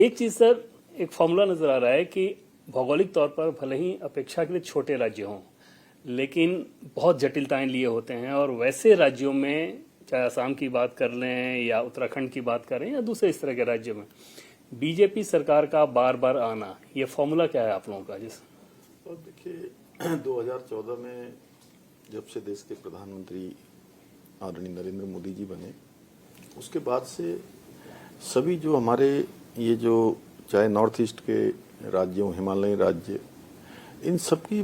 एक चीज सर, एक फॉर्मूला नजर आ रहा है कि भौगोलिक तौर पर भले ही अपेक्षा के लिए छोटे राज्य हों, लेकिन बहुत जटिलताएं लिए होते हैं। और वैसे राज्यों में, चाहे असम की बात कर लें या उत्तराखंड की बात करें या दूसरे इस तरह के राज्यों में, बीजेपी सरकार का बार बार आना, ये फॉर्मूला क्या है आप लोगों का? जिस और देखिए 2014 में जब से देश के प्रधानमंत्री आदरणीय नरेंद्र मोदी जी बने, उसके बाद से सभी जो हमारे ये जो चाहे नॉर्थ ईस्ट के राज्यों, हिमालयी राज्य, इन सब की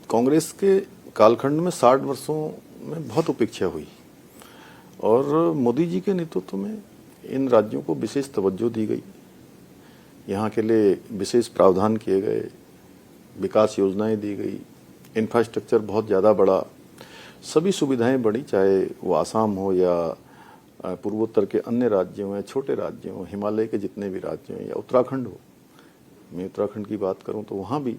कांग्रेस के कालखंड में 60 वर्षों में बहुत उपेक्षा हुई और मोदी जी के नेतृत्व में इन राज्यों को विशेष तवज्जो दी गई। यहाँ के लिए विशेष प्रावधान किए गए, विकास योजनाएं दी गई, इंफ्रास्ट्रक्चर बहुत ज़्यादा बढ़ा, सभी सुविधाएं बढ़ी, चाहे वो आसाम हो या पूर्वोत्तर के अन्य राज्यों हैं, छोटे राज्यों हों, हिमालय के जितने भी राज्य हैं, या उत्तराखंड हो। मैं उत्तराखंड की बात करूं तो वहाँ भी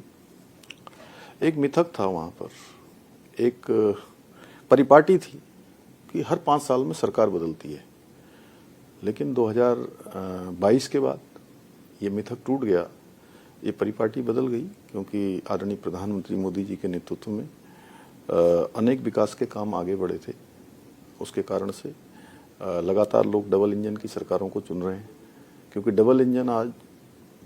एक मिथक था, वहाँ पर एक परिपाटी थी कि हर 5 साल में सरकार बदलती है। लेकिन 2022 के बाद ये मिथक टूट गया, ये परिपाटी बदल गई, क्योंकि आदरणीय प्रधानमंत्री मोदी जी के नेतृत्व में अनेक विकास के काम आगे बढ़े थे। उसके कारण से लगातार लोग डबल इंजन की सरकारों को चुन रहे हैं, क्योंकि डबल इंजन आज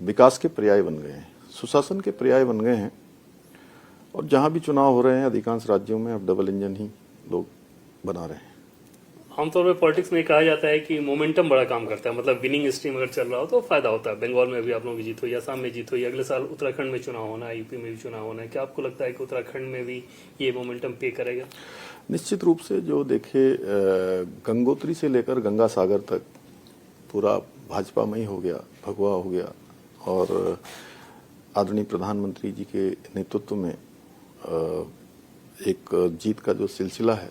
विकास के पर्याय बन गए हैं, सुशासन के पर्याय बन गए हैं। और जहां भी चुनाव हो रहे हैं, अधिकांश राज्यों में अब डबल इंजन ही लोग बना रहे हैं। आमतौर पर पॉलिटिक्स में कहा जाता है कि मोमेंटम बड़ा काम करता है, मतलब विनिंग स्ट्रीम अगर चल रहा हो तो फायदा होता है। बंगाल में भी आप लोगों की जीत हुई, असम में जीत हुई, अगले साल उत्तराखंड में चुनाव होना है, यूपी में भी चुनाव होना है। क्या आपको लगता है कि उत्तराखंड में भी ये मोमेंटम पे करेगा? निश्चित रूप से। जो देखे, गंगोत्री से लेकर गंगा सागर तक पूरा भाजपा में ही हो गया, भगवा हो गया। और आदरणीय प्रधानमंत्री जी के नेतृत्व में एक जीत का जो सिलसिला है,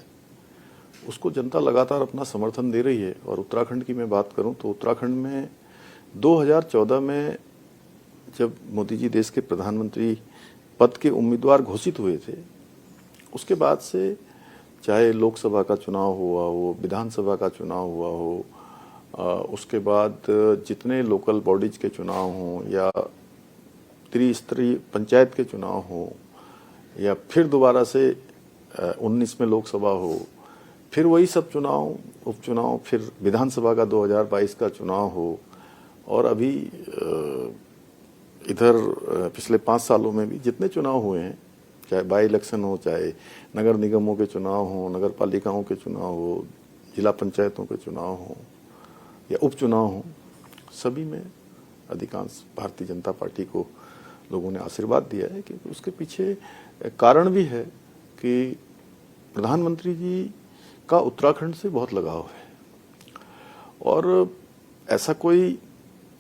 उसको जनता लगातार अपना समर्थन दे रही है। और उत्तराखंड की मैं बात करूं तो उत्तराखंड में 2014 में जब मोदी जी देश के प्रधानमंत्री पद के उम्मीदवार घोषित हुए थे, उसके बाद से चाहे लोकसभा का चुनाव हुआ हो, विधानसभा का चुनाव हुआ हो, उसके बाद जितने लोकल बॉडीज के चुनाव हों या त्रिस्तरीय पंचायत के चुनाव हों, या फिर दोबारा से 19 में लोकसभा हो, फिर वही सब चुनाव, उपचुनाव, फिर विधानसभा का 2022 का चुनाव हो, और अभी इधर पिछले 5 सालों में भी जितने चुनाव हुए हैं, चाहे बाई इलेक्शन हो, चाहे नगर निगमों के चुनाव हो, नगर पालिकाओं के चुनाव हो, जिला पंचायतों के चुनाव हो या उपचुनाव हो, सभी में अधिकांश भारतीय जनता पार्टी को लोगों ने आशीर्वाद दिया है। कि उसके पीछे कारण भी है कि प्रधानमंत्री जी का उत्तराखंड से बहुत लगाव है, और ऐसा कोई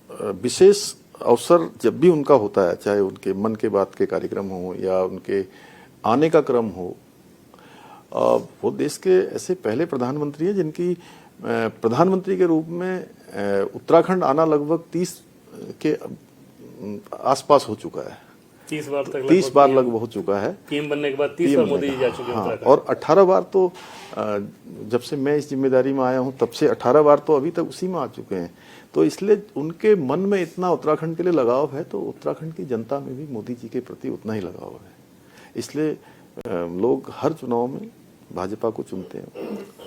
विशेष अवसर जब भी उनका होता है, चाहे उनके मन के बात के कार्यक्रम हो या उनके आने का क्रम हो, वो देश के ऐसे पहले प्रधानमंत्री हैं जिनकी प्रधानमंत्री के रूप में उत्तराखंड आना लगभग 30 के आसपास हो चुका है। 30 बार तक 30 बार लगभग हो चुका है। पीएम बनने के बाद 30 बार मोदी जी जा चुके हैं। हाँ, और 18 बार तो जब से मैं इस जिम्मेदारी में आया हूं तब से 18 बार तो अभी तक उसी में आ चुके हैं। तो इसलिए उनके मन में इतना उत्तराखंड के लिए लगाव है, तो उत्तराखंड की जनता में भी मोदी जी के प्रति उतना ही लगाव है। इसलिए लोग हर चुनाव में भाजपा को चुनते हैं।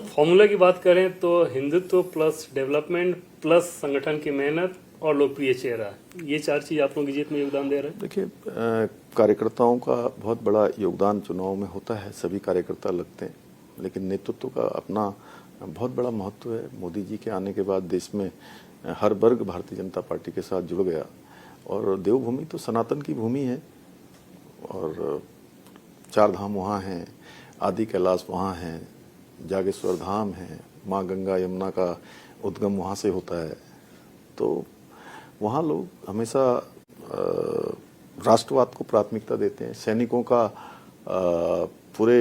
फॉर्मूला की बात करें तो हिंदुत्व प्लस डेवलपमेंट प्लस संगठन की मेहनत और लोकप्रिय चेहरा, ये 4 चीज आप लोगों की जीत में योगदान दे रहे हैं। देखिए, कार्यकर्ताओं का बहुत बड़ा योगदान चुनाव में होता है, सभी कार्यकर्ता लगते हैं, लेकिन नेतृत्व का अपना बहुत बड़ा महत्व है। मोदी जी के आने के बाद देश में हर वर्ग भारतीय जनता पार्टी के साथ जुड़ गया, और देवभूमि तो सनातन की भूमि है, और 4 धाम वहाँ हैं, आदि कैलाश वहाँ हैं, जागेश्वर धाम है, माँ गंगा यमुना का उद्गम वहाँ से होता है। तो वहाँ लोग हमेशा राष्ट्रवाद को प्राथमिकता देते हैं। सैनिकों का पूरे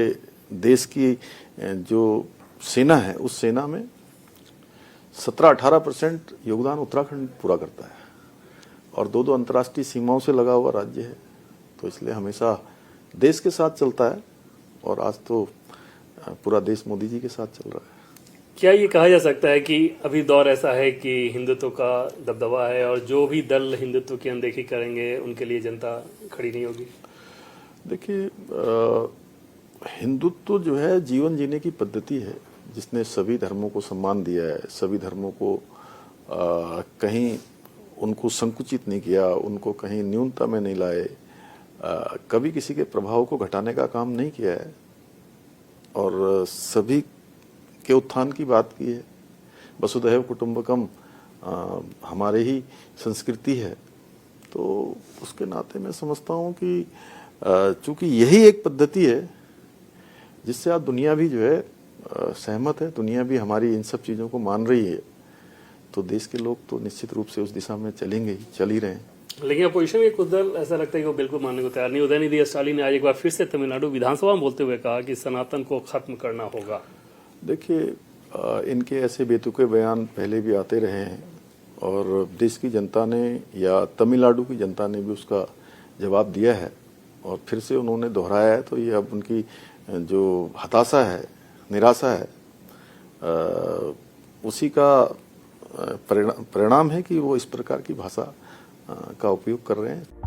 देश की जो सेना है, उस सेना में 17-18% योगदान उत्तराखंड पूरा करता है, और 2 अंतर्राष्ट्रीय सीमाओं से लगा हुआ राज्य है। तो इसलिए हमेशा देश के साथ चलता है, और आज तो पूरा देश मोदी जी के साथ चल रहा है। क्या ये कहा जा सकता है कि अभी दौर ऐसा है कि हिंदुत्व का दबदबा है और जो भी दल हिंदुत्व की अनदेखी करेंगे उनके लिए जनता खड़ी नहीं होगी? देखिए, हिंदुत्व जो है जीवन जीने की पद्धति है, जिसने सभी धर्मों को सम्मान दिया है, सभी धर्मों को कहीं उनको संकुचित नहीं किया, उनको कहीं न्यूनता में नहीं लाए, कभी किसी के प्रभाव को घटाने का काम नहीं किया है और सभी के उत्थान की बात की है। वसुधैव कुटुंबकम हमारे ही संस्कृति है, तो उसके नाते मैं समझता हूँ कि चूंकि यही एक पद्धति है जिससे आज दुनिया भी जो है सहमत है, दुनिया भी हमारी इन सब चीज़ों को मान रही है, तो देश के लोग तो निश्चित रूप से उस दिशा में चलेंगे ही, चल ही रहे हैं। लेकिन अपोजिशन के कुछ दल ऐसा लगता है कि वो बिल्कुल मानने को तैयार नहीं। उदयनिधि स्टालिन ने आज एक बार फिर से तमिलनाडु विधानसभा में बोलते हुए कहा कि सनातन को खत्म करना होगा। देखिए, इनके ऐसे बेतुके बयान पहले भी आते रहे हैं और देश की जनता ने या तमिलनाडु की जनता ने भी उसका जवाब दिया है और फिर से उन्होंने दोहराया है, तो ये अब उनकी जो हताशा है, निराशा है, उसी का परिणाम है कि वो इस प्रकार की भाषा का उपयोग कर रहे हैं।